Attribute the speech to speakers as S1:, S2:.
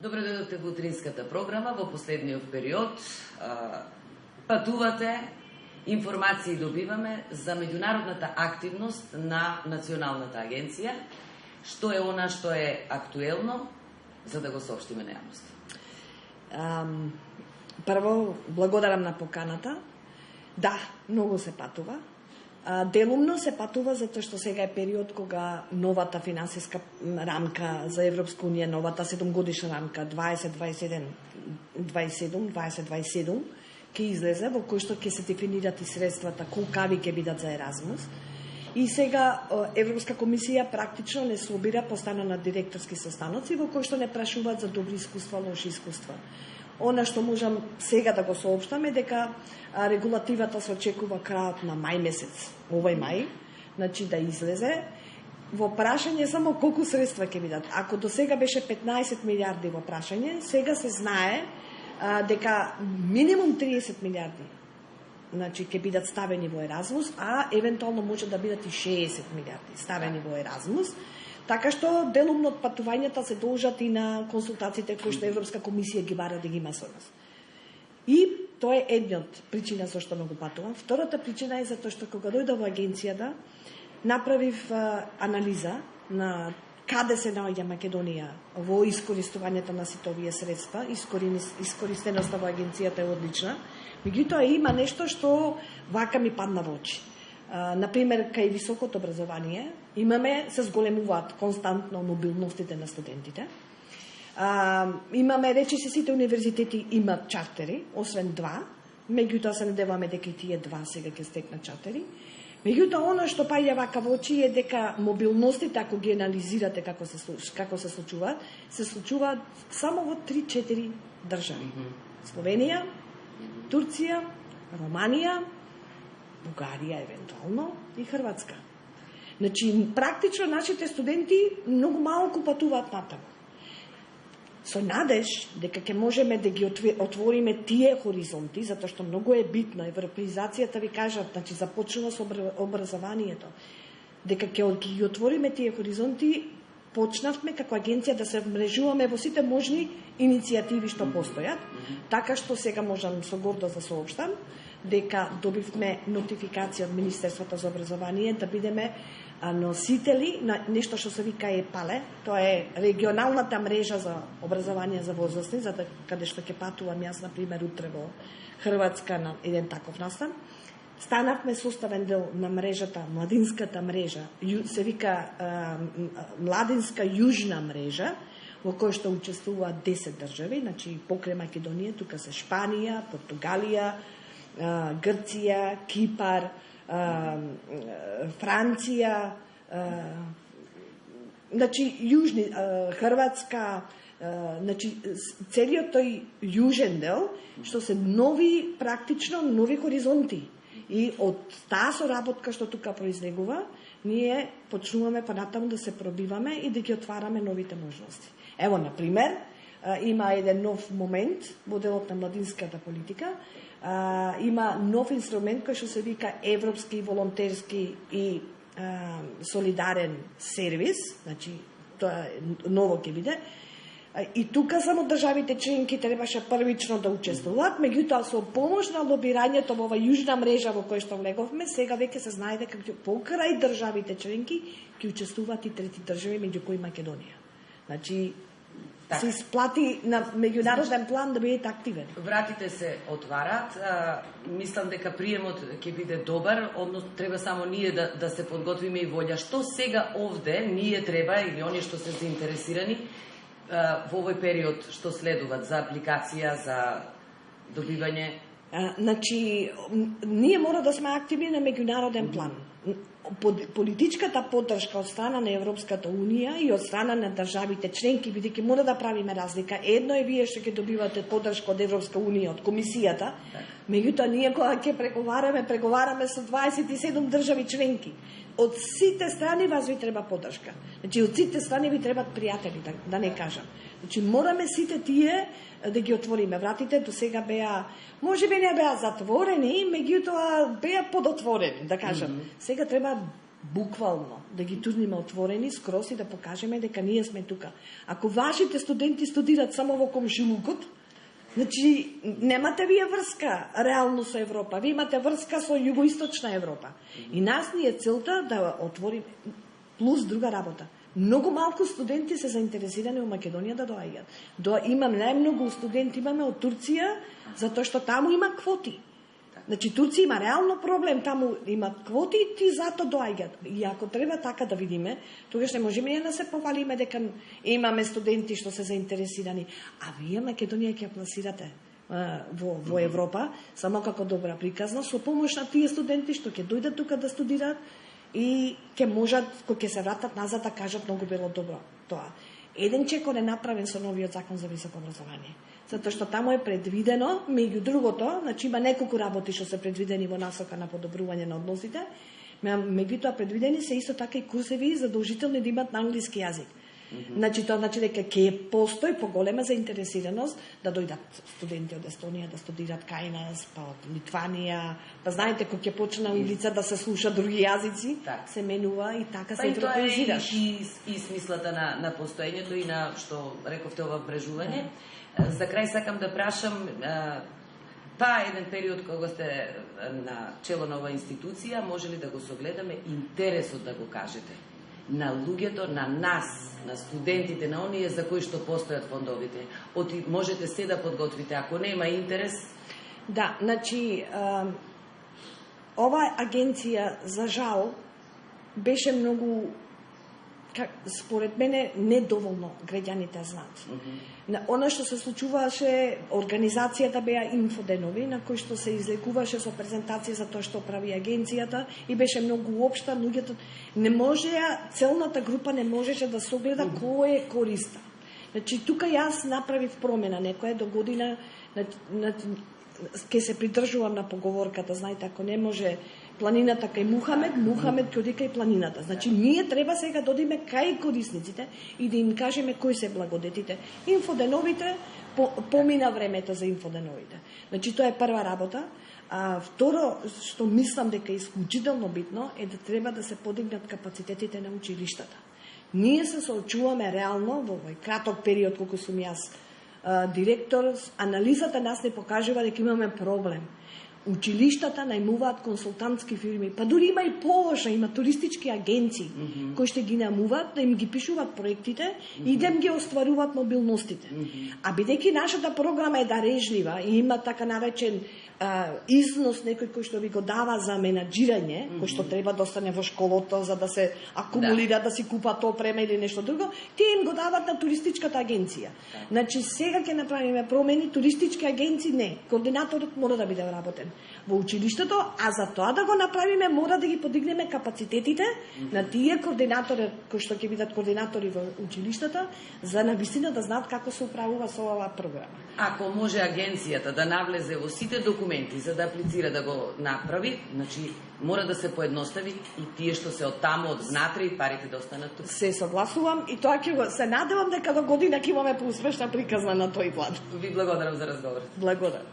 S1: Добре дојдовте во утринската програма. Во последниот период патувате, информации добиваме за меѓународната активност на Националната агенција. Што е она што е актуелно, за да го соопштиме на јавност?
S2: Прво, благодарам на поканата. Да, многу се патува. Делумно се патува затоа што сега е период кога новата финансиска рамка за Европска унија, новата 7-годишна рамка 2027 ќе излезе, во кој што ќе се дефинират и средствата колкави ќе бидат за Еразмус. И сега Европска комисија практично не собира постана на директорски состаноци во кои што не прашуваат за добри искуства, лоши искуства. Она што можам сега да го соопштам е дека регулативата се очекува крајот на мај месец, овој мај, значи да излезе. Во прашање само колку средства ќе бидат. Ако до сега беше 15 милиарди во прашање, сега се знае дека минимум 30 милиарди значи ќе бидат ставени во Еразмус, а евентуално може да бидат и 60 милиарди ставени во Еразмус. Така што делумно од патувањата се должат и на консултациите кои што Европска комисија ги бара да ги има со нас. И тоа е едниот причина зашто многу патувам. Втората причина е затоа што кога дојдов во агенцијата, направив анализа на каде се наоѓа Македонија во искористувањето на сите овие средства. Искористеноста во агенцијата е одлична. Меѓутоа има нешто што вака ми падна во очи. Например, кај високото образование се зголемуваат константно мобилностите на студентите. Имаме, речиси, сите универзитети имат чартери, освен два, меѓутоа се надеваме дека и тие два сега ќе стекнат чартери. Меѓутоа, она што паѓа вака во очи е дека мобилностите, ако ги анализирате како се случуваат само во 3-4 држави. Словенија, Турција, Романија, Бугарија евентуално и Хрватска. Значи, практично нашите студенти многу малку патуваат натаму. Со надеж дека ќе можеме да ги отвориме тие хоризонти, затоа што многу е битно. Европеизацијата ви кажат, значи започнува со образованието. Дека ќе ги отвориме тие хоризонти, почнавме како агенција да се вмрежуваме во сите можни иницијативи што постојат, така што сега можам со гордост да соопштам дека добивме нотификација од Министерството за образование да бидеме носители на нешто што се вика ЕПАЛЕ, тоа е регионалната мрежа за образование за возрастни, каде што ќе патувам јас, например, утре во Хрватска на еден таков настан. Станавме составен дел на мрежата, младинската мрежа, се вика Младинска јужна мрежа, во која што учествуваат 10 држави, значи покрај Македонија, тука се Шпанија, Португалија, Грција, Кипар, Франција, значи јужни, Хрватска, значи целиот тој јужен дел, што се нови, практично нови хоризонти. И од таа соработка што тука произлегува, ние почнуваме понатаму да се пробиваме и да ги отвараме новите можности. Ево, например, има еден нов момент во делот на младинската политика, има нов инструмент кој што се вика Европски волонтерски и солидарен сервис, значи тоа ново ќе биде. И тука само државите членки требаше првично да учествуваат, меѓутоа со помош на лобирањето во оваа јужна мрежа во која што влеговме, сега веќе се знае дека покрај државите членки ќе учествуваат и трети држави, меѓу кои Македонија. Значи, се исплати на меѓународен план да бидете активен.
S1: Вратите се отварат. Мислам дека приемот ќе биде добар, односно треба само ние да се подготвиме и волја. Што сега овде ние треба, или оние што се заинтересирани, во овој период што следуваат за апликација, за добивање?
S2: Значи, ние мора да сме активни на меѓународен план. Политичката поддршка од страна на Европската Унија и од страна на државите членки, бидејќи мора да правиме разлика. Едно е вие што ќе добивате поддршка од Европска Унија, од комисијата, меѓутоа ние кога ќе преговараме со 27 држави членки. Од сите страни вас ви треба поддршка. Значи, од сите страни ви требат пријатели, да не кажам. Значи, мораме сите тие да ги отвориме. Вратите до сега беа, можеби не беа затворени, меѓутоа беа подотворени, да кажам. Сега треба буквално, да ги турниме отворени скрос и да покажеме дека ние сме тука. Ако вашите студенти студират само во комшилукот, значи немате вие врска реално со Европа, ви имате врска со југоисточна Европа. И нас ни е целта да отвориме, плюс друга работа. Многу малку студенти се заинтересирани во Македонија да доаѓаат. Имам најмногу студенти имаме од Турција, затоа што таму има квоти. Значи Турција има реално проблем, таму имат квоти и ти зато доаѓаат. И ако треба така да видиме, тогаш не можеме ние да се повалиме дека имаме студенти што се заинтересирани. А вие Македонија ќе пласирате во Европа, само како добра приказна, со помош на тие студенти што ќе дојдат тука да студираат и ќе можат, кога ќе се вратат назад, да кажат многу било добро тоа. Еден чекор е направен со новиот закон за високо образование. Затоа што таму е предвидено, меѓу другото, значи има неколку работи што се предвидени во насока на подобрување на односите, меѓутоа предвидени се исто така и курсеви задолжителни да имат на англиски јазик. Значи тоа значи дека ќе постои поголема заинтересираност да дојдат студенти од Естонија да студираат кај нас, па од Литванија, па знаете кога ќе почне на улица да се слуша други јазици, се менува и така се европеизираш.
S1: И смислата на постоењето и на што рековте ова вбрежување. За крај сакам да прашам, еден период кога сте на чело на оваа институција, може ли да го согледаме интересот да го кажете на луѓето, на нас, на студентите, на оние за кои што постојат фондовите? Можете се да подготвите, ако нема интерес?
S2: Да, значи, оваа агенција, за жал, беше многу, според мене, недоволно граѓаните знаат. Оно што се случуваше, организацијата беа инфоденови, на кои што се излекуваше со презентација за тоа што прави агенцијата и беше многу општа, луѓето не можеа, целната група не можеше да согледа кој е користа. Значи, тука јас направив промена, некоја до година, ке се придржувам на поговорката, знаете, ако не може планината кај Мухамед, Мухамед ќе оди кај планината. Значи, ние треба сега да одиме кај корисниците и да им кажеме кои се благодетите. Инфоденовите, помина времето за инфоденовите. Значи, тоа е прва работа. А второ, што мислам дека е исклучително битно, е да треба да се подигнат капацитетите на училиштата. Ние се соочуваме реално во овој краток период колку сум јас директор, анализата нас не покажува дека имаме проблем. Училиштата најмуваат консултантски фирми, па дури има и полоша, има туристички агенции кои што ги најмуваат да им ги пишуваат проектите и да им ги остваруваат мобилностите. А бидејќи нашата програма е дарежлива и има така наречен износ некој кој што ви го дава за менаџирање, кој што треба да остане во школото за да се акумулира, да си купат опрема или нешто друго, тие им го дават на туристичката агенција. Значи сега ќе направиме промени, туристички агенции не, координаторот мора да биде вработен во училиштето, а за тоа да го направиме мора да ги подигнеме капацитетите на тие координатори кои што ќе бидат координатори во училиштата, за навистина да знаат како се управува со оваа програма.
S1: Ако може агенцијата да навлезе во сите документи за да аплицира да го направи, значи мора да се поедностави и тие што се од таму, од внатре, парите да останат тука.
S2: Се согласувам и тоа ќе се надевам дека до година ќе имаме поуспешна приказна на тој план.
S1: Ви благодарам за разговорот.
S2: Благодарам.